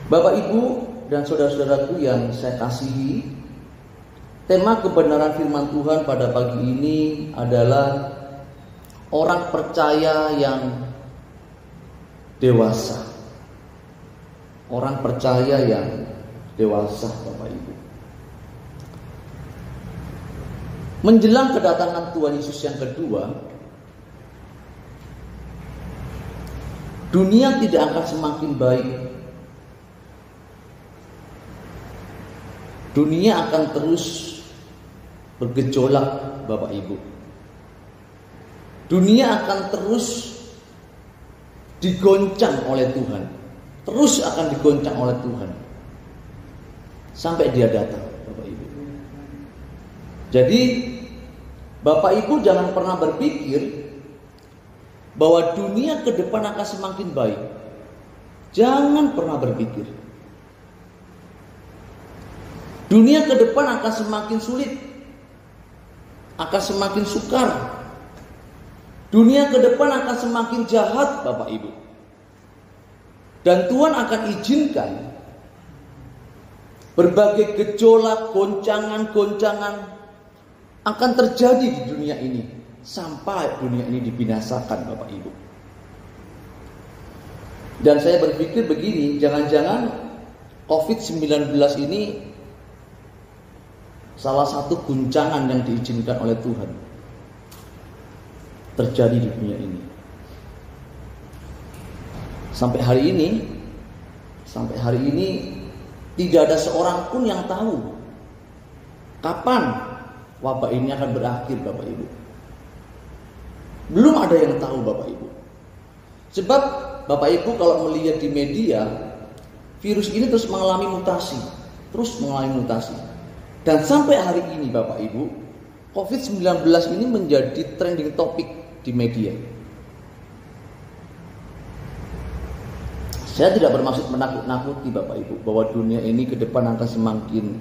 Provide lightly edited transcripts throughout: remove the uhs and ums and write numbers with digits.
Bapak Ibu dan saudara-saudaraku yang saya kasihi, tema kebenaran firman Tuhan pada pagi ini adalah orang percaya yang dewasa. Orang percaya yang dewasa, Bapak Ibu. Menjelang kedatangan Tuhan Yesus yang kedua, dunia tidak akan semakin baik. Dunia akan terus bergejolak, Bapak Ibu. Dunia akan terus digoncang oleh Tuhan. Terus akan digoncang oleh Tuhan sampai Dia datang, Bapak Ibu. Jadi Bapak Ibu jangan pernah berpikir bahwa dunia ke depan akan semakin baik. Jangan pernah berpikir. Dunia ke depan akan semakin sulit, akan semakin sukar. Dunia ke depan akan semakin jahat, Bapak Ibu. Dan Tuhan akan izinkan berbagai gejolak, goncangan-goncangan akan terjadi di dunia ini sampai dunia ini dibinasakan, Bapak Ibu. Dan saya berpikir begini, jangan-jangan COVID-19 ini salah satu guncangan yang diizinkan oleh Tuhan terjadi di dunia ini. Sampai hari ini tidak ada seorang pun yang tahu kapan wabah ini akan berakhir, Bapak Ibu. Belum ada yang tahu, Bapak Ibu. Sebab Bapak Ibu kalau melihat di media, virus ini terus mengalami mutasi. Dan sampai hari ini, Bapak Ibu, COVID-19 ini menjadi trending topik di media. Saya tidak bermaksud menakut-nakuti, Bapak Ibu, bahwa dunia ini ke depan akan semakin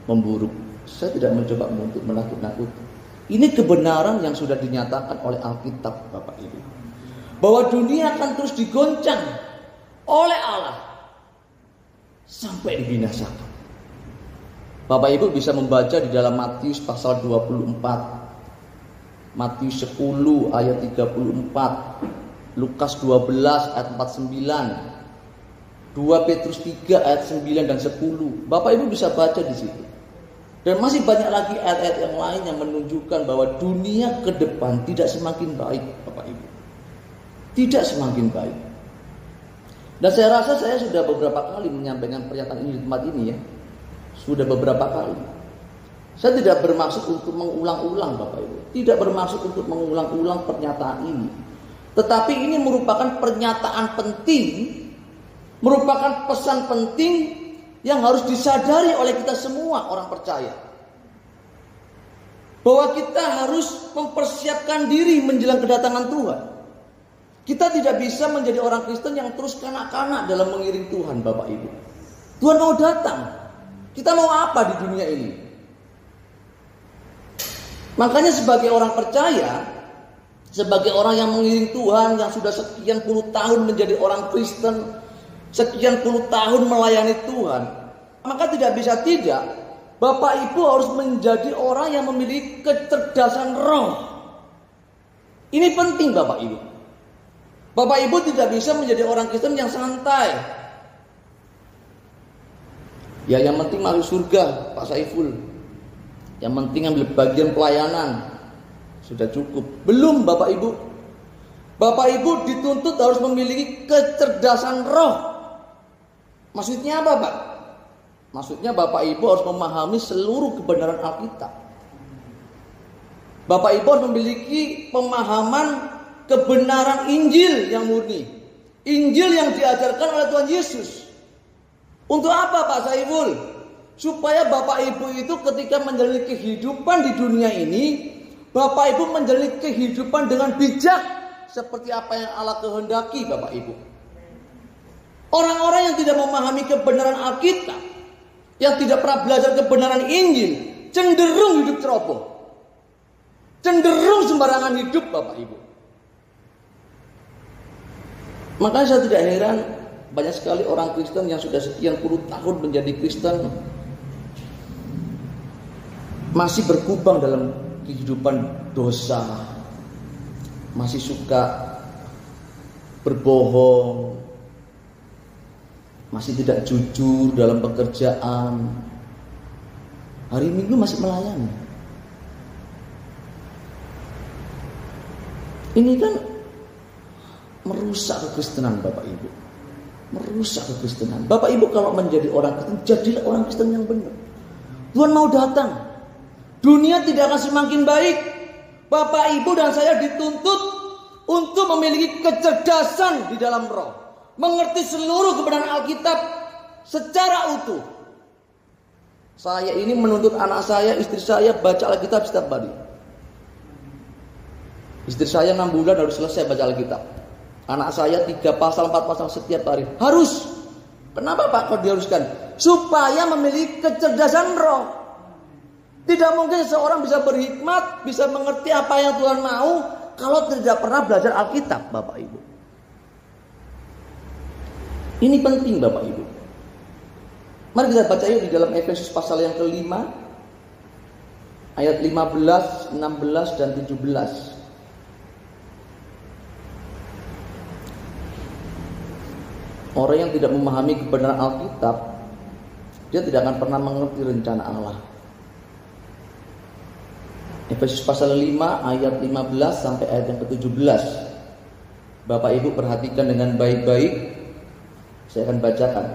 memburuk. Saya tidak mencoba untuk menakut-nakuti. Ini kebenaran yang sudah dinyatakan oleh Alkitab, Bapak Ibu. Bahwa dunia akan terus digoncang oleh Allah sampai dibinasakan. Bapak Ibu bisa membaca di dalam Matius pasal 24, Matius 10 ayat 34, Lukas 12 ayat 49, 2 Petrus 3 ayat 9 dan 10. Bapak Ibu bisa baca di situ. Dan masih banyak lagi ayat-ayat yang lain yang menunjukkan bahwa dunia ke depan tidak semakin baik, Bapak Ibu. Tidak semakin baik. Dan saya rasa saya sudah beberapa kali menyampaikan pernyataan ini di tempat ini ya. Sudah beberapa kali. Saya tidak bermaksud untuk mengulang-ulang, Bapak Ibu. Tidak bermaksud untuk mengulang-ulang pernyataan ini. Tetapi ini merupakan pernyataan penting, merupakan pesan penting yang harus disadari oleh kita semua orang percaya. Bahwa kita harus mempersiapkan diri menjelang kedatangan Tuhan. Kita tidak bisa menjadi orang Kristen yang terus kanak-kanak dalam mengiring Tuhan, Bapak Ibu. Tuhan mau datang. Kita mau apa di dunia ini? Makanya sebagai orang percaya, sebagai orang yang mengiring Tuhan, yang sudah sekian puluh tahun menjadi orang Kristen, sekian puluh tahun melayani Tuhan, maka tidak bisa tidak, Bapak Ibu harus menjadi orang yang memiliki kecerdasan roh. Ini penting, Bapak Ibu. Bapak Ibu tidak bisa menjadi orang Kristen yang santai. Ya yang penting masuk surga, Pak Saiful. Yang penting ambil bagian pelayanan. Sudah cukup. Belum, Bapak Ibu. Bapak Ibu dituntut harus memiliki kecerdasan roh. Maksudnya apa, Pak? Maksudnya Bapak Ibu harus memahami seluruh kebenaran Alkitab. Bapak Ibu harus memiliki pemahaman kebenaran Injil yang murni. Injil yang diajarkan oleh Tuhan Yesus. Untuk apa, Pak Saiful? Supaya Bapak Ibu itu ketika menjalani kehidupan di dunia ini, Bapak Ibu menjalani kehidupan dengan bijak seperti apa yang Allah kehendaki, Bapak Ibu. Orang-orang yang tidak memahami kebenaran Alkitab, yang tidak pernah belajar kebenaran Injil, cenderung hidup ceroboh, cenderung sembarangan hidup, Bapak Ibu. Makanya saya tidak heran banyak sekali orang Kristen yang sudah sekian puluh tahun menjadi Kristen masih berkubang dalam kehidupan dosa, masih suka berbohong, masih tidak jujur dalam pekerjaan. Hari Minggu masih melayani. Ini kan merusak kekristenan, Bapak Ibu. Merusak kekristenan. Bapak Ibu kalau menjadi orang Kristen, jadilah orang Kristen yang benar. Tuhan mau datang. Dunia tidak akan semakin baik. Bapak Ibu dan saya dituntut untuk memiliki kecerdasan di dalam roh, mengerti seluruh kebenaran Alkitab secara utuh. Saya ini menuntut anak saya, istri saya baca Alkitab setiap hari. Istri saya 6 bulan harus selesai baca Alkitab. Anak saya 3 pasal, 4 pasal setiap hari. Harus. Kenapa Pak kok diharuskan? Supaya memiliki kecerdasan roh. Tidak mungkin seorang bisa berhikmat, bisa mengerti apa yang Tuhan mau kalau tidak pernah belajar Alkitab, Bapak Ibu. Ini penting, Bapak Ibu. Mari kita baca yuk di dalam Efesus pasal yang kelima, ayat 15, 16, dan 17. Orang yang tidak memahami kebenaran Alkitab, dia tidak akan pernah mengerti rencana Allah. Efesus pasal 5 ayat 15 sampai ayat yang ke-17. Bapak Ibu perhatikan dengan baik-baik. Saya akan bacakan.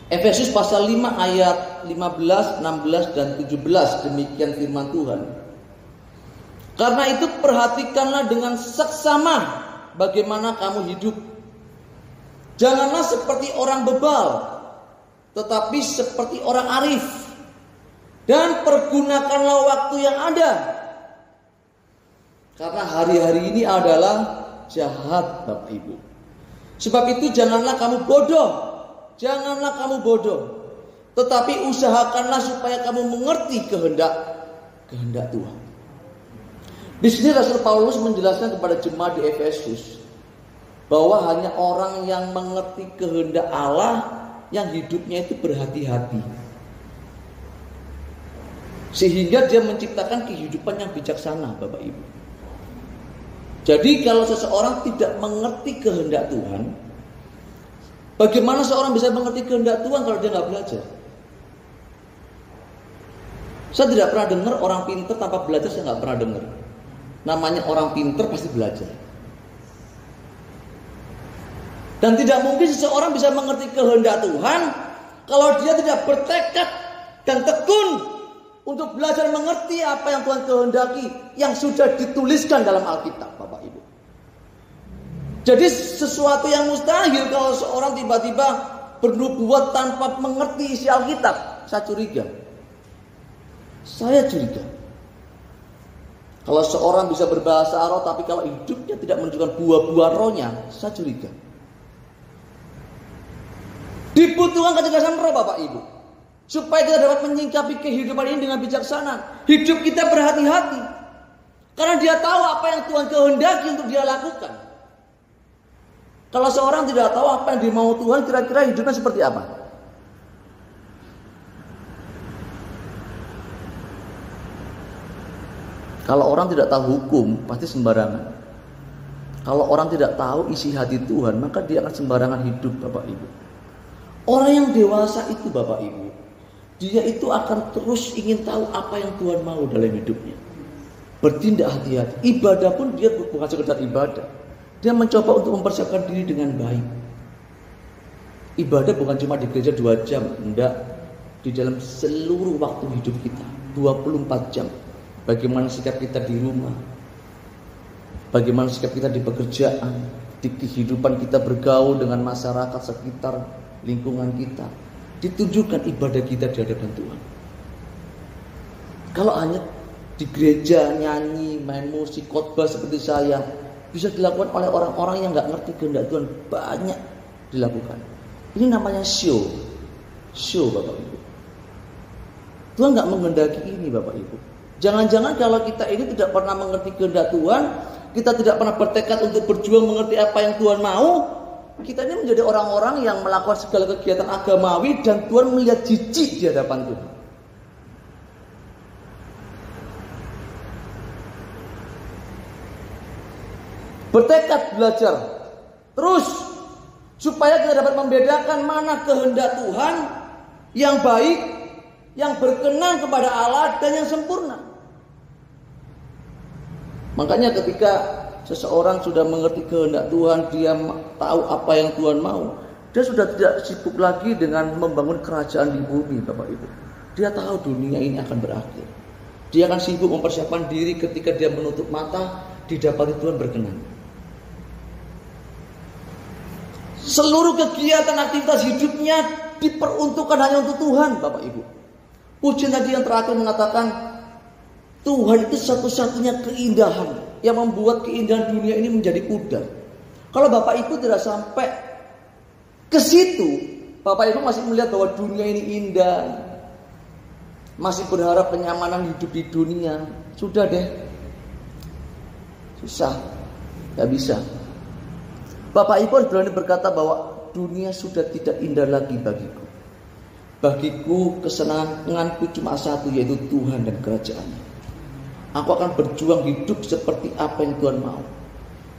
Efesus pasal 5 ayat 15, 16 dan 17. Demikian firman Tuhan. Karena itu perhatikanlah dengan seksama bagaimana kamu hidup. Janganlah seperti orang bebal, tetapi seperti orang arif. Dan pergunakanlah waktu yang ada. Karena hari-hari ini adalah jahat, Bapak Ibu. Sebab itu janganlah kamu bodoh. Janganlah kamu bodoh. Tetapi usahakanlah supaya kamu mengerti kehendak Tuhan. Di sini Rasul Paulus menjelaskan kepada jemaat di Efesus bahwa hanya orang yang mengerti kehendak Allah yang hidupnya itu berhati-hati. Sehingga dia menciptakan kehidupan yang bijaksana, Bapak Ibu. Jadi kalau seseorang tidak mengerti kehendak Tuhan, bagaimana seorang bisa mengerti kehendak Tuhan kalau dia nggak belajar? Saya tidak pernah dengar orang pintar tanpa belajar, saya nggak pernah dengar. Namanya orang pintar pasti belajar. Dan tidak mungkin seseorang bisa mengerti kehendak Tuhan kalau dia tidak bertekad dan tekun untuk belajar mengerti apa yang Tuhan kehendaki yang sudah dituliskan dalam Alkitab, Bapak Ibu. Jadi sesuatu yang mustahil kalau seorang tiba-tiba bernubuat tanpa mengerti isi Alkitab. Saya curiga. Kalau seorang bisa berbahasa roh tapi kalau hidupnya tidak menunjukkan buah-buah rohnya, saya curiga. Dibutuhkan kecerdasan roh, Bapak Ibu, supaya kita dapat menyingkapi kehidupan ini dengan bijaksana. Hidup kita berhati-hati, karena dia tahu apa yang Tuhan kehendaki untuk dia lakukan. Kalau seorang tidak tahu apa yang dimau Tuhan, kira-kira hidupnya seperti apa? Kalau orang tidak tahu hukum, pasti sembarangan. Kalau orang tidak tahu isi hati Tuhan, maka dia akan sembarangan hidup, Bapak Ibu. Orang yang dewasa itu, Bapak Ibu, dia itu akan terus ingin tahu apa yang Tuhan mau dalam hidupnya. Bertindak hati-hati. Ibadah pun dia bukan sekedar ibadah. Dia mencoba untuk mempersiapkan diri dengan baik. Ibadah bukan cuma di gereja 2 jam. Enggak. Di dalam seluruh waktu hidup kita. 24 jam. Bagaimana sikap kita di rumah. Bagaimana sikap kita di pekerjaan. Di kehidupan kita bergaul dengan masyarakat sekitar lingkungan kita. Ditujukan ibadah kita di hadapan Tuhan. Kalau hanya di gereja nyanyi, main musik, khotbah seperti saya, bisa dilakukan oleh orang-orang yang nggak ngerti kehendak Tuhan, banyak dilakukan. Ini namanya show Bapak Ibu. Tuhan nggak menghendaki ini, Bapak Ibu. Jangan-jangan kalau kita ini tidak pernah mengerti kehendak Tuhan, kita tidak pernah bertekad untuk berjuang mengerti apa yang Tuhan mau, Kita ini menjadi orang-orang yang melakukan segala kegiatan agamawi dan Tuhan melihat jijik di hadapan Tuhan. Bertekad belajar terus supaya kita dapat membedakan mana kehendak Tuhan yang baik, yang berkenan kepada Allah dan yang sempurna. Makanya ketika seseorang sudah mengerti kehendak Tuhan, dia tahu apa yang Tuhan mau, dia sudah tidak sibuk lagi dengan membangun kerajaan di bumi, Bapak Ibu. Dia tahu dunia ini akan berakhir. Dia akan sibuk mempersiapkan diri ketika dia menutup mata, didapati Tuhan berkenan. Seluruh kegiatan aktivitas hidupnya diperuntukkan hanya untuk Tuhan, Bapak Ibu. Pujian tadi yang terakhir mengatakan Tuhan itu satu-satunya keindahan yang membuat keindahan dunia ini menjadi pudar. Kalau Bapak Ibu tidak sampai ke situ, Bapak Ibu masih melihat bahwa dunia ini indah, masih berharap kenyamanan hidup di dunia, sudah deh, susah, gak bisa. Bapak Ibu harus berani berkata bahwa dunia sudah tidak indah lagi bagiku. Bagiku kesenanganku cuma satu, yaitu Tuhan dan kerajaannya. Aku akan berjuang hidup seperti apa yang Tuhan mau.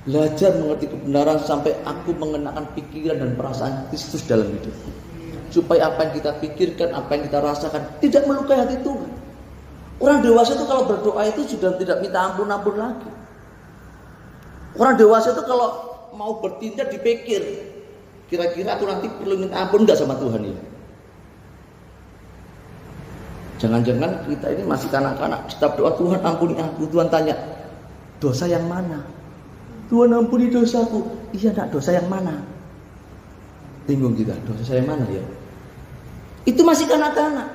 Belajar mengerti kebenaran sampai aku mengenakan pikiran dan perasaan Kristus dalam hidupku. Supaya apa yang kita pikirkan, apa yang kita rasakan tidak melukai hati Tuhan. Orang dewasa itu kalau berdoa itu sudah tidak minta ampun-ampun lagi. Orang dewasa itu kalau mau bertindak dipikir, kira-kira aku nanti perlu minta ampun enggak sama Tuhan ya? Jangan-jangan kita ini masih kanak-kanak, setiap doa Tuhan ampuni aku. Tuhan tanya, dosa yang mana? Tuhan ampuni dosaku. Iya nak, dosa yang mana? Bingung kita, dosa yang mana ya? Itu masih kanak-kanak.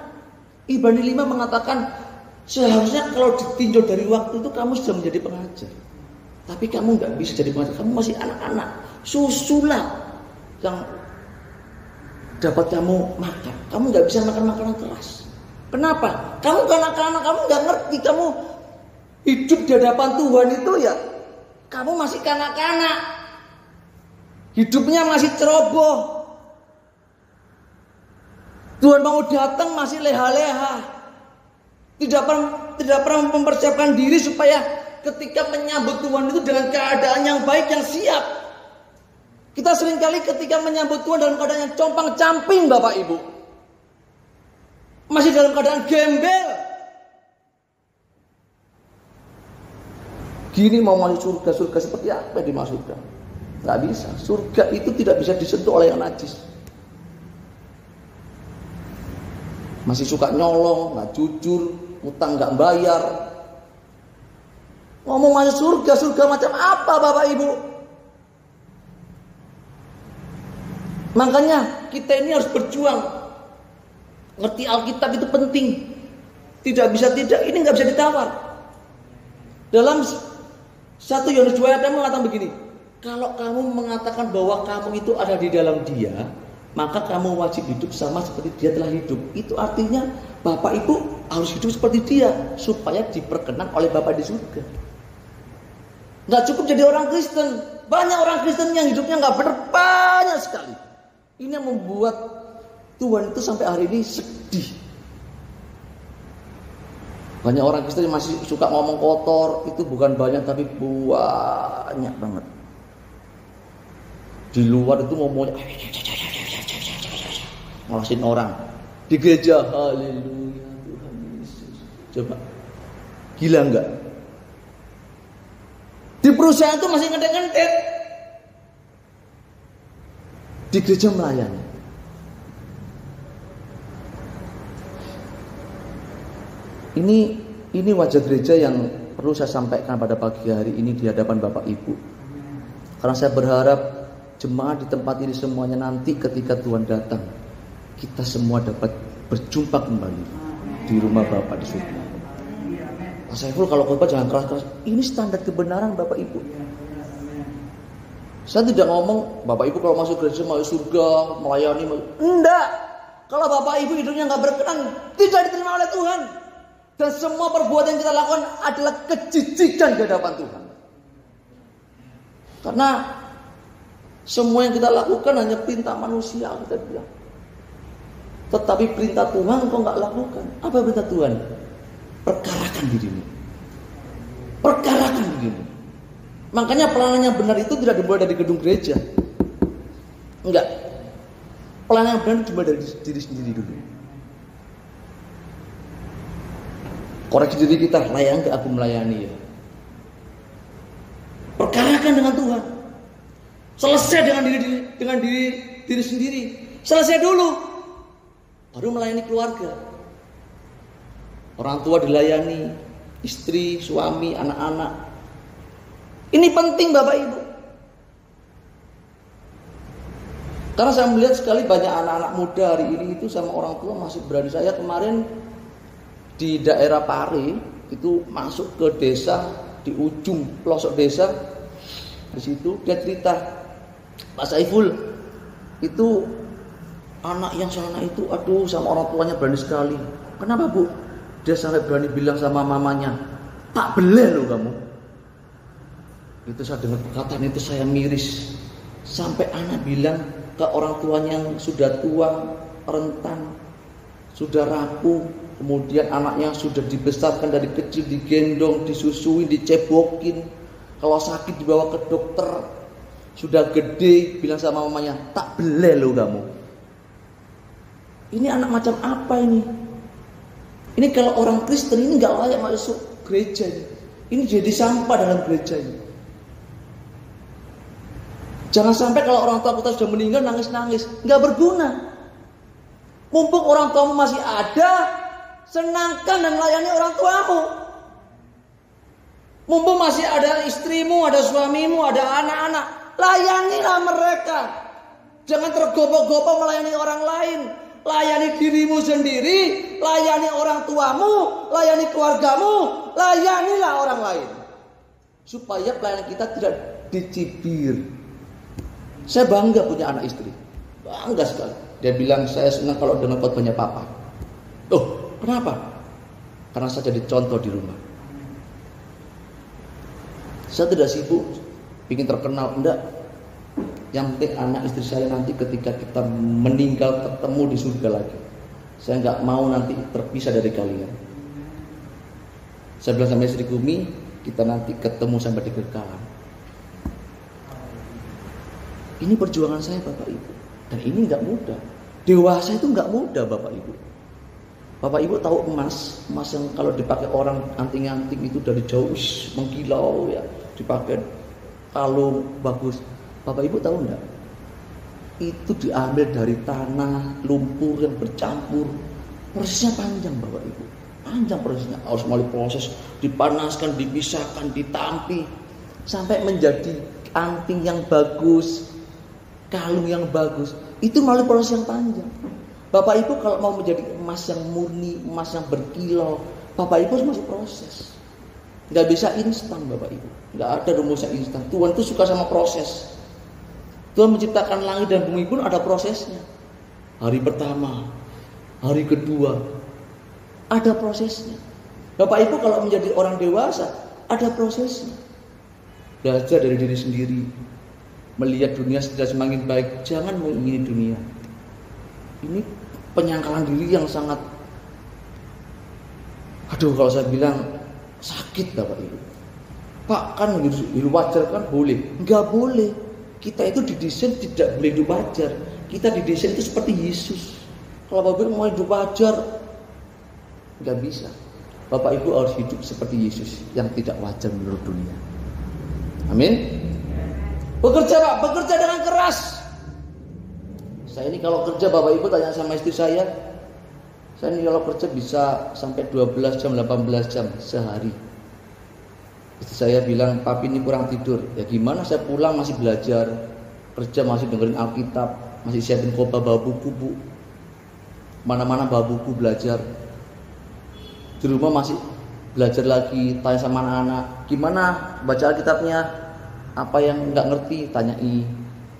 Ibrani 5 mengatakan seharusnya kalau ditinjau dari waktu itu kamu sudah menjadi pengajar. Tapi kamu nggak bisa jadi pengajar, kamu masih anak-anak. Susulah yang dapat kamu makan. Kamu nggak bisa makan makanan keras. Kenapa? Kamu kanak-kanak, kamu nggak ngerti. Kamu hidup di hadapan Tuhan itu ya, kamu masih kanak-kanak. Hidupnya masih ceroboh. Tuhan mau datang masih leha-leha. Tidak pernah mempersiapkan diri supaya ketika menyambut Tuhan itu dengan keadaan yang baik, yang siap. Kita seringkali ketika menyambut Tuhan dalam keadaan yang compang-camping, Bapak Ibu. Masih dalam keadaan gembel. Gini mau masuk surga seperti apa yang dimaksudkan? Nggak bisa. Surga itu tidak bisa disentuh oleh yang najis. Masih suka nyolong, nggak jujur, utang nggak bayar. Ngomong masuk surga macam apa Bapak Ibu? Makanya kita ini harus berjuang. Ngerti Alkitab itu penting. Tidak bisa tidak, ini nggak bisa ditawar. Dalam 1 Yohanes 2 ayat mengatakan begini, kalau kamu mengatakan bahwa kamu itu ada di dalam Dia, maka kamu wajib hidup sama seperti Dia telah hidup. Itu artinya Bapak Ibu harus hidup seperti Dia supaya diperkenan oleh Bapa di surga. Nggak cukup jadi orang Kristen. Banyak orang Kristen yang hidupnya nggak benar, banyak sekali. Ini yang membuat Tuhan itu sampai hari ini sedih. Banyak orang Kristen yang masih suka ngomong kotor. Itu bukan banyak tapi banyak banget. Di luar itu ngomongnya ngelasin orang. Di gereja haleluya Tuhan Yesus. Coba gila enggak? Di perusahaan itu masih ngedek-ngedek. Di gereja melayani. Ini wajah gereja yang perlu saya sampaikan pada pagi hari ini di hadapan Bapak Ibu. Karena saya berharap jemaat di tempat ini semuanya nanti ketika Tuhan datang, kita semua dapat berjumpa kembali di rumah Bapak di surga. Pak Saiful kalau khotbah jangan keras-keras. Ini standar kebenaran Bapak Ibu. Saya tidak ngomong Bapak Ibu kalau masuk gereja mau surga, melayani. Enggak. Kalau Bapak Ibu hidupnya nggak berkenan, tidak diterima oleh Tuhan. Dan semua perbuatan yang kita lakukan adalah kejijikan di hadapan Tuhan. Karena Semua yang kita lakukan hanya perintah manusia, kita bilang. Tetapi perintah Tuhan kau nggak lakukan. Apa perintah Tuhan? Perkarakan dirimu. Perkarakan dirimu. Makanya pelayanan yang benar itu tidak dimulai dari gedung gereja. Enggak. Pelayanan yang benar dimulai dari diri sendiri dulu. Koreksi diri kita, layak nggak aku melayani ya? Perkarakan dengan Tuhan. Selesai dengan diri sendiri. Selesai dulu. Baru melayani keluarga. Orang tua dilayani, istri, suami, anak-anak. Ini penting Bapak Ibu. Karena saya melihat sekali banyak anak-anak muda hari ini itu sama orang tua masih berani. Saya kemarin di daerah Pare itu masuk ke desa di ujung pelosok desa. Di situ dia cerita, Pak Saiful itu anak yang sana itu aduh sama orang tuanya berani sekali. Kenapa Bu? Dia sampai berani bilang sama mamanya, tak beleh loh kamu. Itu saya dengar perkataan itu saya miris. Sampai anak bilang ke orang tuanya yang sudah tua, rentan, sudah rapuh, kemudian anaknya sudah dibesarkan dari kecil, digendong, disusui, dicebokin. Kalau sakit dibawa ke dokter, sudah gede, bilang sama mamanya, tak beleh loh kamu. Ini anak macam apa ini? Ini kalau orang Kristen ini nggak layak masuk gereja. Ini jadi sampah dalam gereja ini. Jangan sampai kalau orang tua kita sudah meninggal nangis-nangis, nggak berguna. Mumpung orang tuamu masih ada, senangkan dan layani orang tuamu. Mumpung masih ada istrimu, ada suamimu, ada anak-anak, layanilah mereka. Jangan tergopoh-gopoh melayani orang lain. Layani dirimu sendiri, layani orang tuamu, layani keluargamu, layanilah orang lain. Supaya pelayanan kita tidak dicibir. Saya bangga punya anak istri. Bangga sekali. Dia bilang saya senang kalau dengar khotbahnya papa. Loh, kenapa? Karena saya jadi contoh di rumah. Saya tidak sibuk ingin terkenal, enggak. Yang penting anak istri saya nanti ketika kita meninggal ketemu di surga lagi. Saya enggak mau nanti terpisah dari kalian. Saya bilang sama istri Kumi, kita nanti ketemu sampai di kekekalan. Ini perjuangan saya Bapak Ibu. Dan ini enggak mudah. Dewasa itu enggak mudah Bapak Ibu. Bapak Ibu tahu emas yang kalau dipakai orang anting-anting itu dari jauh mengkilau ya, dipakai kalung bagus. Bapak Ibu tahu enggak? Itu diambil dari tanah, lumpur yang bercampur. Prosesnya panjang Bapak Ibu. Panjang prosesnya. Harus melalui proses dipanaskan, dipisahkan, ditampi sampai menjadi anting yang bagus, kalung yang bagus. Itu melalui proses yang panjang. Bapak Ibu kalau mau menjadi emas yang murni, emas yang berkilau, Bapak Ibu harus masuk proses. Nggak bisa instan Bapak Ibu. Nggak ada rumusnya instan. Tuhan itu suka sama proses. Tuhan menciptakan langit dan bumi pun ada prosesnya. Hari pertama, hari kedua, ada prosesnya. Bapak Ibu kalau menjadi orang dewasa, ada prosesnya. Belajar dari diri sendiri. Melihat dunia sudah semakin baik. Jangan mengingini dunia. Ini penyangkalan diri yang sangat, kalau saya bilang sakit Bapak Ibu. Pak kan hidup wajar kan boleh? Enggak boleh. Kita itu didesain tidak boleh hidup wajar. Kita didesain itu seperti Yesus. Kalau Bapak Ibu mau hidup wajar, enggak bisa. Bapak Ibu harus hidup seperti Yesus yang tidak wajar menurut dunia. Amin. Bekerja Pak, bekerja dengan keras. Saya ini kalau kerja Bapak Ibu tanya sama istri saya ini kalau kerja bisa sampai 12 jam, 18 jam sehari. Istri saya bilang, papi ini kurang tidur. Ya gimana, saya pulang masih belajar, kerja masih dengerin Alkitab, masih siapin khotbah bawa buku Bu. Mana-mana bawa buku belajar. Di rumah masih belajar lagi, tanya sama anak-anak, gimana baca Alkitabnya? Apa yang nggak ngerti, tanyai,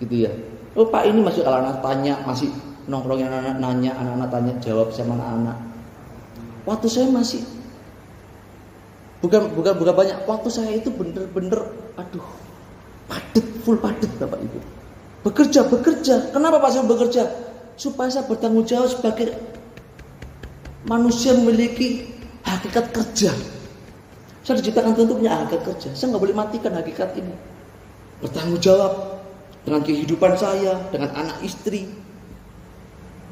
gitu ya. Oh Pak ini masih kalau anak tanya, masih nongkrongin anak-anak nanya, anak-anak tanya jawab sama anak-anak. Waktu saya masih bukan banyak. Waktu saya itu bener-bener, padet, full padet Bapak Ibu. Bekerja. Kenapa Pak saya bekerja? Supaya saya bertanggung jawab sebagai manusia memiliki hakikat kerja. Saya diciptakan tentu punya hakikat kerja. Saya nggak boleh matikan hakikat ini. Bertanggung jawab dengan kehidupan saya, dengan anak istri.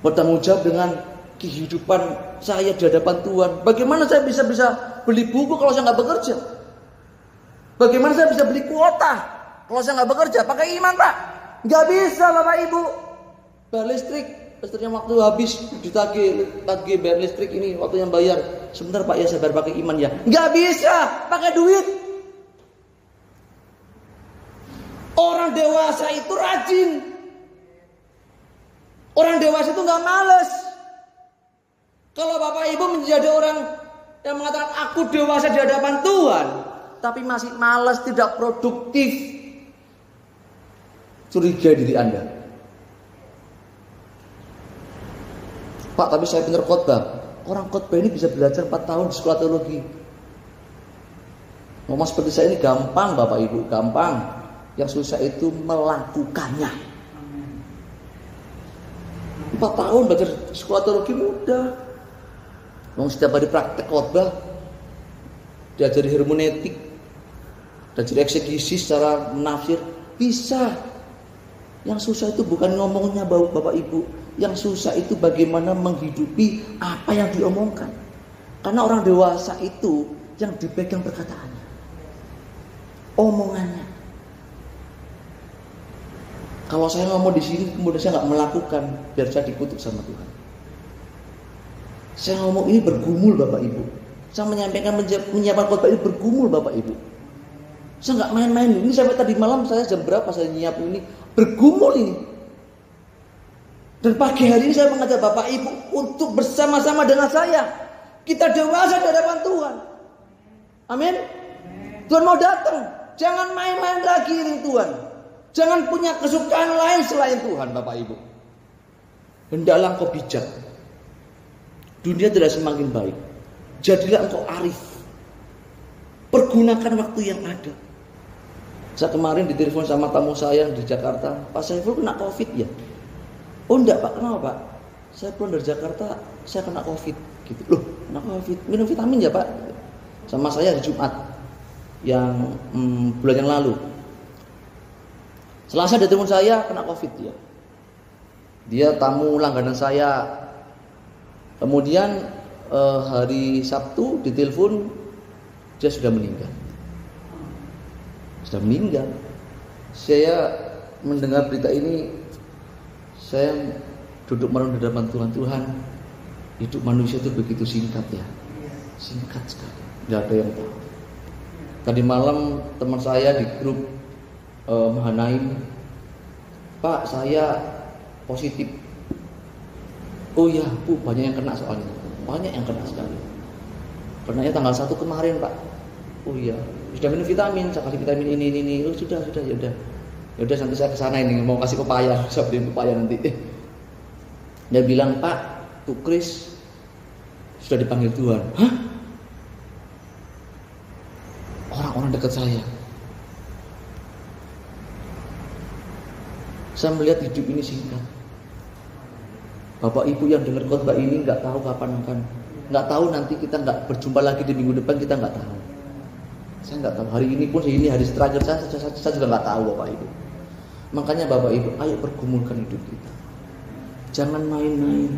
Bertanggung jawab dengan kehidupan saya di hadapan Tuhan. Bagaimana saya bisa beli buku kalau saya nggak bekerja? Bagaimana saya bisa beli kuota kalau saya nggak bekerja? Pakai iman, Pak. Nggak bisa, Bapak Ibu. Bayar listriknya waktu habis ditagih bayar listrik ini waktu yang bayar. Sebentar Pak ya, saya bayar pakai iman ya. Nggak bisa, pakai duit. Orang dewasa itu rajin. Orang dewasa itu nggak males. Kalau Bapak Ibu menjadi orang yang mengatakan aku dewasa di hadapan Tuhan, tapi masih malas, tidak produktif, curiga diri Anda. Pak, tapi saya benar khotbah. Orang khotbah ini bisa belajar 4 tahun di sekolah teologi. Ngomong seperti saya ini gampang Bapak Ibu, gampang. Yang susah itu melakukannya. 4 tahun belajar di sekolah teologi mudah. Ngomong setiap hari praktek khotbah, diajari hermeneutik, diajari eksegesi secara menafsir, bisa. Yang susah itu bukan ngomongnya Bapak Ibu. Yang susah itu bagaimana menghidupi apa yang diomongkan. Karena orang dewasa itu yang dipegang perkataannya, omongannya. Kalau saya ngomong di sini kemudian saya nggak melakukan, biar saya dikutuk sama Tuhan. Saya ngomong ini bergumul Bapak Ibu. Saya menyiapkan khotbah ini bergumul Bapak Ibu. Saya nggak main-main. Ini sampai tadi malam saya jam berapa saya nyiapin ini, bergumul ini. Dan pagi hari ini saya mengajak Bapak Ibu untuk bersama-sama dengan saya. Kita dewasa di hadapan Tuhan. Amin. Tuhan mau datang. Jangan main-main lagi ini Tuhan. Jangan punya kesukaan lain selain Tuhan Bapak Ibu. Hendaklah engkau bijak. Dunia tidak semakin baik. Jadilah engkau arif. Pergunakan waktu yang ada. Saya kemarin ditelepon sama tamu saya di Jakarta. Pak Saiful kena COVID ya? Oh enggak Pak, kenapa Pak? Saya pulang dari Jakarta, saya kena COVID gitu. Loh, kena COVID, minum vitamin ya Pak? Sama saya di Jumat yang bulan yang lalu. Selasa dia telepon saya kena COVID ya. Dia tamu langganan saya. Kemudian hari Sabtu ditelepon dia sudah meninggal. Sudah meninggal. Saya mendengar berita ini, saya duduk merenung di hadapan Tuhan. Hidup manusia itu begitu singkat ya. Singkat sekali. Tidak ada yang tahu. Tadi malam teman saya di grup Mahanaim, Pak saya positif. Oh iya Bu, banyak yang kena soalnya. Banyak yang kena sekali. Kenanya tanggal 1 kemarin Pak. Oh iya, sudah minum vitamin, saya kasih vitamin ini. Oh sudah ya udah. Ya udah nanti saya kesana ini mau kasih pepaya, saya beli pepaya nanti. Dia bilang Pak, Bu Kris sudah dipanggil Tuhan. Hah? Orang-orang dekat saya. Saya melihat hidup ini singkat. Bapak Ibu yang dengar khotbah ini nggak tahu kapan nggak tahu nanti kita nggak berjumpa lagi di minggu depan, kita nggak tahu. Saya nggak tahu hari ini pun ini hari terakhir saya juga nggak tahu Bapak Ibu. Makanya Bapak Ibu, ayo pergumulkan hidup kita. Jangan main-main.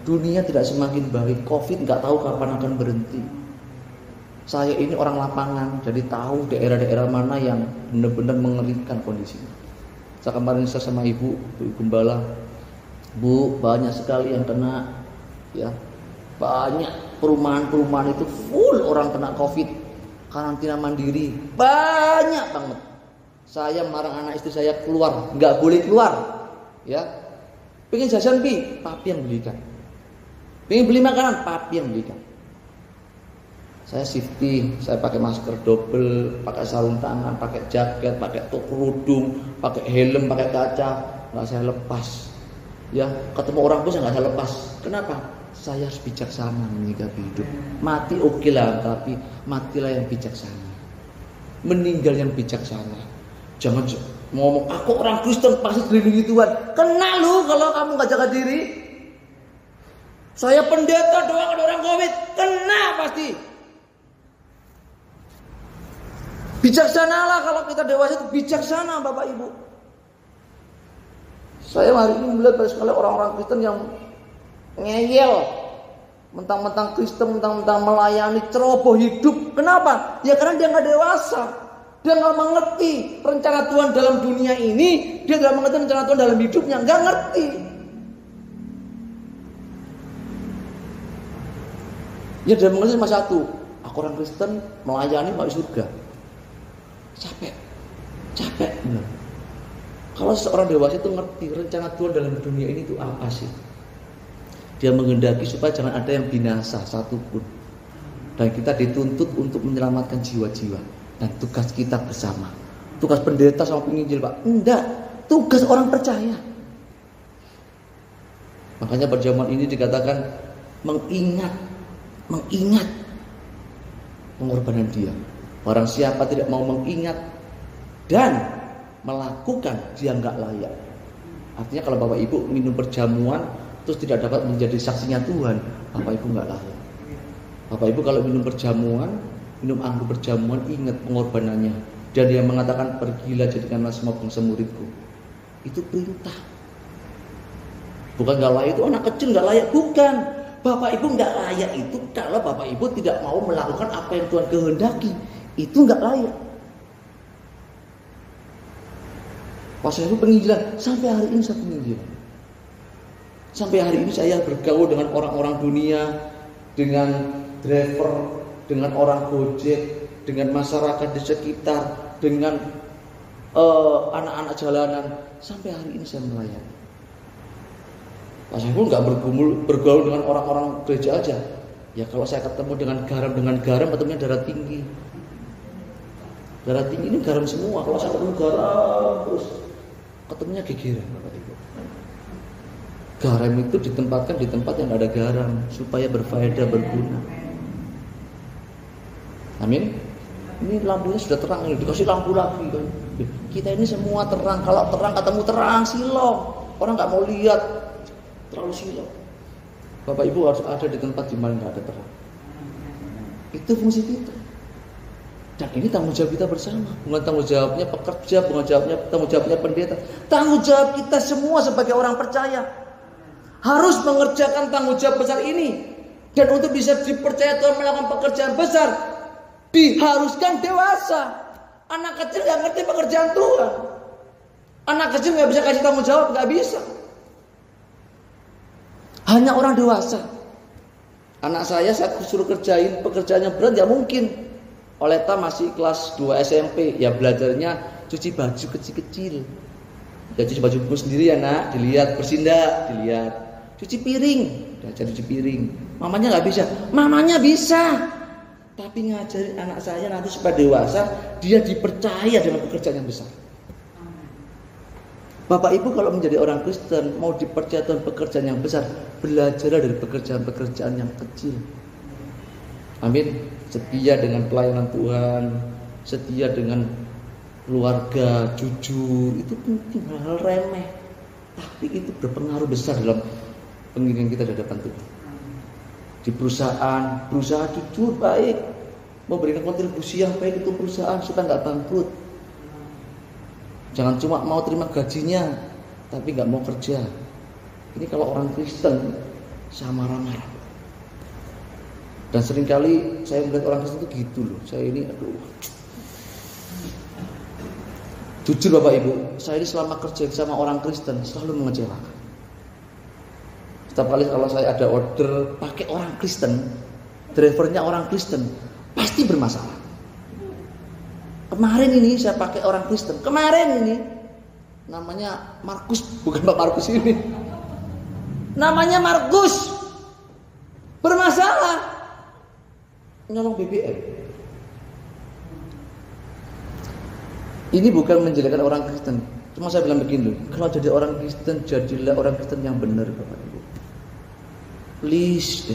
Dunia tidak semakin baik. Covid nggak tahu kapan akan berhenti. Saya ini orang lapangan, jadi tahu daerah-daerah mana yang benar-benar mengerikan kondisinya. Saya kemarin sama Ibu Gembala, Bu, banyak sekali yang kena, ya, banyak perumahan itu full orang kena Covid, karantina mandiri, banyak banget. Saya marah anak istri saya keluar, nggak boleh keluar, ya. Pengen jajan bi, papi yang belikan. Pengen beli makanan, papi yang belikan. Saya shifting, saya pakai masker double, pakai sarung tangan, pakai jaket, pakai kerudung, pakai helm, pakai kaca, nggak saya lepas. Ya, ketemu orang pun saya nggak saya lepas. Kenapa? Saya harus bijaksana menyikapi hidup. Mati oke lah, tapi matilah yang bijaksana. Meninggal yang bijaksana. Jangan ngomong aku orang Kristen pasti dilindungi Tuhan. Kena lu kalau kamu gak jaga diri. Saya pendeta doakan orang COVID, kena pasti. Bijaksanalah kalau kita dewasa itu bijaksana Bapak Ibu. Saya hari ini melihat banyak sekali orang-orang Kristen yang ngeyel, mentang-mentang Kristen, mentang-mentang melayani, ceroboh hidup. Kenapa? Ya karena dia nggak dewasa. Dia nggak mengerti rencana Tuhan dalam dunia ini. Dia nggak mengerti rencana Tuhan dalam hidupnya. Nggak ngerti. Ya dia mengerti cuma satu. Aku orang Kristen melayani masuk surga. Capek. Benar. Kalau seorang dewasa itu ngerti rencana Tuhan dalam dunia ini itu apa sih? Dia menghendaki supaya jangan ada yang binasa satupun. Dan kita dituntut untuk menyelamatkan jiwa-jiwa. Dan tugas kita bersama. Tugas pendeta sama penginjil Pak? Enggak. Tugas orang percaya. Makanya pada zaman ini dikatakan mengingat pengorbanan dia. Barang siapa tidak mau mengingat dan melakukan, dia nggak layak. Artinya kalau Bapak Ibu minum perjamuan terus tidak dapat menjadi saksinya Tuhan, Bapak Ibu nggak layak. Bapak Ibu kalau minum perjamuan, minum anggur perjamuan, ingat pengorbanannya. Dan dia mengatakan pergilah jadikanlah semua bangsa muridku. Itu perintah. Bukan nggak layak itu anak kecil nggak layak, bukan. Bapak Ibu nggak layak itu kalau Bapak Ibu tidak mau melakukan apa yang Tuhan kehendaki. Itu nggak layak. Pas saya penginjilan, sampai hari ini saya penginjilan. Sampai hari ini saya bergaul dengan orang-orang dunia, dengan driver, dengan orang Gojek, dengan masyarakat di sekitar, dengan anak-anak jalanan. Sampai hari ini saya melayani. Pas saya pun nggak bergaul dengan orang-orang gereja aja. Ya kalau saya ketemu dengan garam ketemunya darah tinggi. Darah tinggi ini garam semua. Kalau saya ketemu garam terus ketemunya gegeran. Garam itu ditempatkan di tempat yang ada garam supaya berfaedah, berguna. Amin. Ini lampunya sudah terang, ini dikasih lampu lagi kan. Kita ini semua terang. Kalau terang ketemu terang silong. Orang nggak mau lihat, terlalu silong. Bapak Ibu harus ada di tempat di mana nggak ada terang. Itu fungsi kita. Dan ini tanggung jawab kita bersama. Bukan tanggung jawabnya pekerja, bukan tanggung jawabnya pendeta. Tanggung jawab kita semua sebagai orang percaya. Harus mengerjakan tanggung jawab besar ini. Dan untuk bisa dipercaya Tuhan melakukan pekerjaan besar, diharuskan dewasa. Anak kecil gak ngerti pekerjaan Tuhan. Anak kecil gak bisa kasih tanggung jawab, gak bisa. Hanya orang dewasa. Anak saya suruh kerjain pekerjaan yang berat, ya mungkin. Oleta masih kelas 2 SMP, ya belajarnya cuci baju kecil-kecil. Ya cuci baju buku sendiri ya nak, dilihat bersindak, dilihat. Cuci piring, diajar cuci piring. Mamanya nggak bisa, mamanya bisa. Tapi ngajarin anak saya nanti supaya dewasa, dia dipercaya dengan pekerjaan yang besar. Bapak Ibu kalau menjadi orang Kristen, mau dipercaya dengan pekerjaan yang besar, belajar dari pekerjaan-pekerjaan yang kecil. Amin. Setia dengan pelayanan Tuhan, setia dengan keluarga, jujur, itu penting, hal-hal remeh. Tapi itu berpengaruh besar dalam pengiringan kita di hadapan Tuhan. Di perusahaan, berusaha jujur, baik, memberikan kontribusi yang baik itu perusahaan supaya nggak bangkrut. Jangan cuma mau terima gajinya, tapi nggak mau kerja. Ini kalau orang Kristen sama marah-marah. Dan seringkali saya melihat orang Kristen itu gitu loh. Saya ini jujur Bapak Ibu, saya ini selama kerja sama orang Kristen selalu mengecewakan. Setiap kali kalau saya ada order pakai orang Kristen, drivernya orang Kristen, pasti bermasalah. Kemarin ini saya pakai orang Kristen. Kemarin ini namanya Markus, bukan Pak Markus ini. Namanya Markus. Bermasalah. Nyolong BBM. Ini bukan menjelekan orang Kristen. Cuma saya bilang begini, kalau jadi orang Kristen, jadilah orang Kristen yang benar Bapak Ibu. Please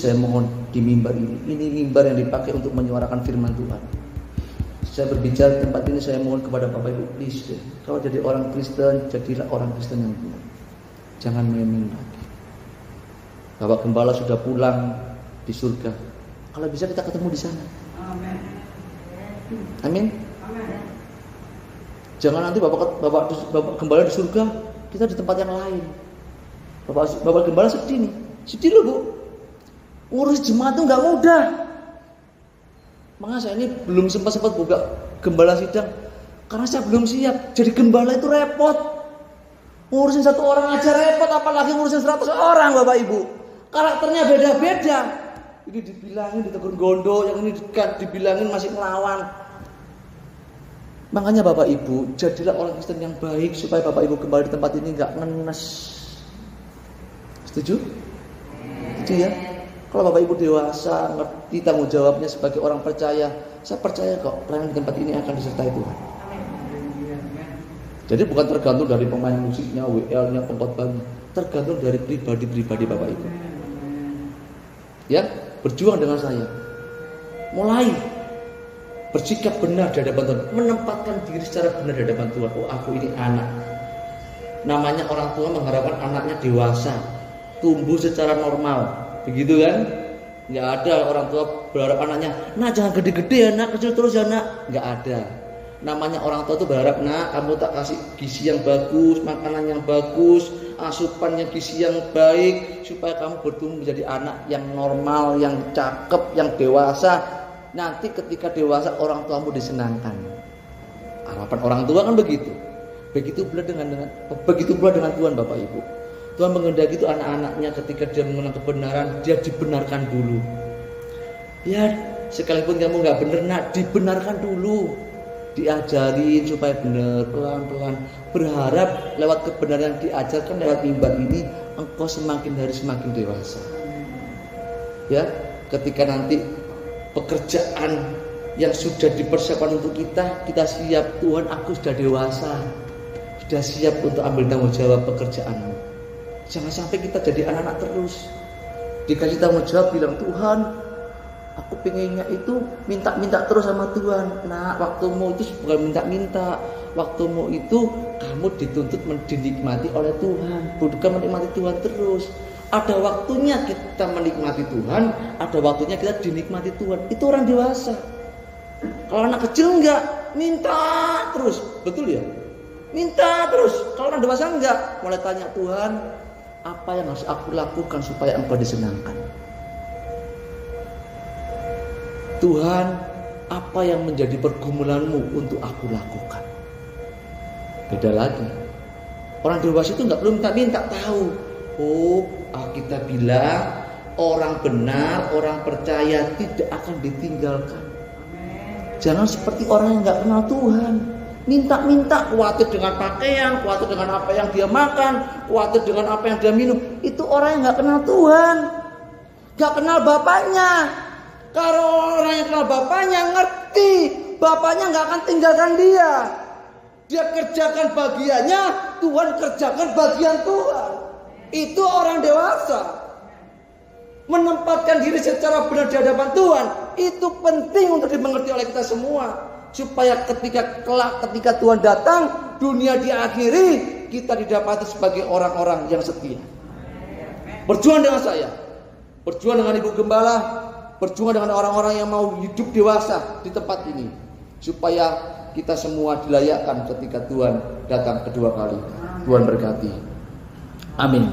saya mohon di mimbar ini. Ini mimbar yang dipakai untuk menyuarakan firman Tuhan. saya berbicara di tempat ini, saya mohon kepada Bapak Ibu, please deh, kalau jadi orang Kristen, jadilah orang Kristen yang benar. Jangan main-main lagi. Bapak Gembala sudah pulang di surga. Kalau bisa kita ketemu di sana. Amin. Amin. Jangan nanti Bapak Gembala di surga, kita di tempat yang lain. Bapak Gembala sedih nih. Sedih loh, Bu. Ngurus jemaat itu nggak mudah. Makanya saya ini belum sempat buka gembala sidang karena saya belum siap. Jadi gembala itu repot. Ngurusin satu orang aja repot, apalagi ngurusin 100 orang, Bapak Ibu. Karakternya beda-beda. Ini dibilangin ditegur gondo, yang ini dibilangin masih ngelawan. Makanya Bapak Ibu, jadilah orang Kristen yang baik supaya Bapak Ibu kembali di tempat ini nggak ngenes. Setuju? Setuju ya? Kalau Bapak Ibu dewasa, ngerti tanggung jawabnya sebagai orang percaya, saya percaya kok pelayanan di tempat ini akan disertai Tuhan. Jadi bukan tergantung dari pemain musiknya, WL-nya, pengkhotbahnya, tergantung dari pribadi-pribadi Bapak Ibu. Ya, berjuang dengan saya. Mulai bersikap benar di hadapan Tuhan, menempatkan diri secara benar di hadapan Tuhan. Oh, aku ini anak. Namanya orang tua mengharapkan anaknya dewasa, tumbuh secara normal. Begitu kan? Nggak ada orang tua berharap anaknya, nak jangan gede-gede ya, nak kecil terus ya, nak. Nggak ada. Namanya orang tua itu berharap, nak kamu tak kasih gizi yang bagus, makanan yang bagus, asupan yang gizi yang baik, supaya kamu bertumbuh menjadi anak yang normal, yang cakep, yang dewasa. Nanti ketika dewasa orang tuamu disenangkan. Harapan orang tua kan begitu. Begitu pula dengan Tuhan, Bapak Ibu. Tuhan menghendaki itu anak-anaknya ketika dia mengenal kebenaran, dia dibenarkan dulu. Ya, sekalipun kamu nggak benar, nak, dibenarkan dulu. Diajarin supaya benar, pelan-pelan. Berharap lewat kebenaran yang diajarkan lewat mimbar ini, engkau semakin hari semakin dewasa. Ya, ketika nanti pekerjaan yang sudah dipersiapkan untuk kita siap. Tuhan, aku sudah dewasa, sudah siap untuk ambil tanggung jawab pekerjaanmu. Jangan sampai kita jadi anak-anak terus. Dikasih tanggung jawab, bilang, Tuhan, aku pengennya itu minta-minta terus sama Tuhan. Nah, waktumu itu bukan minta-minta. Waktumu itu kamu dituntut dinikmati oleh Tuhan, bukan menikmati Tuhan terus. Ada waktunya kita menikmati Tuhan, ada waktunya kita dinikmati Tuhan. Itu orang dewasa. Kalau anak kecil enggak, minta terus. Betul ya? Minta terus. Kalau orang dewasa enggak, mulai tanya, Tuhan, apa yang harus aku lakukan supaya engkau disenangkan? Tuhan, apa yang menjadi pergumulanmu untuk aku lakukan? Beda lagi. Orang dewasa itu enggak perlu minta-minta, tahu. Oh, Alkitab bilang orang benar, orang percaya tidak akan ditinggalkan. Jangan seperti orang yang enggak kenal Tuhan. Minta-minta, khawatir dengan pakaian, khawatir dengan apa yang dia makan, khawatir dengan apa yang dia minum. Itu orang yang gak kenal Tuhan, gak kenal Bapaknya. Kalau orang yang kenal Bapaknya, ngerti Bapaknya gak akan tinggalkan dia. Dia kerjakan bagiannya, Tuhan kerjakan bagian Tuhan. Itu orang dewasa. Menempatkan diri secara benar di hadapan Tuhan, itu penting untuk dimengerti oleh kita semua. Supaya ketika Tuhan datang, dunia diakhiri, kita didapati sebagai orang-orang yang setia. Berjuang dengan saya, berjuang dengan Ibu Gembala, berjuang dengan orang-orang yang mau hidup dewasa di tempat ini, supaya kita semua dilayakkan ketika Tuhan datang kedua kali. Tuhan berkati. Amin.